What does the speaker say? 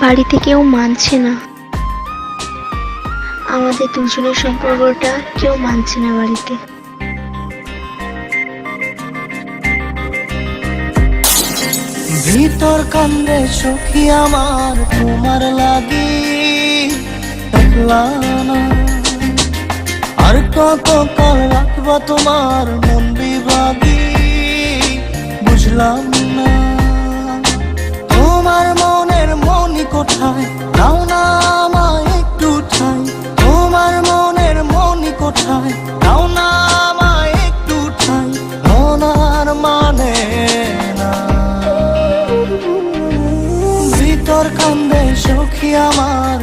বাড়িতে কেউ মানছে না, আমাদের দুজনের সম্পর্কটা কেউ মানছে না বাড়িতে। ভিতর কান্দে সখী আমার তোমার লাগি, আর কত কাল রাখবা তোমার মন বিভাগী, বুঝলাম না তোমার মনের মনি কোথায়, দাও না আমায় একটু ঠাই, তোমার মনের মনি কোথায়, দাও না আমায় একটু ঠাই, মন আর মানে না। ভিতর কান্দে সখী আমার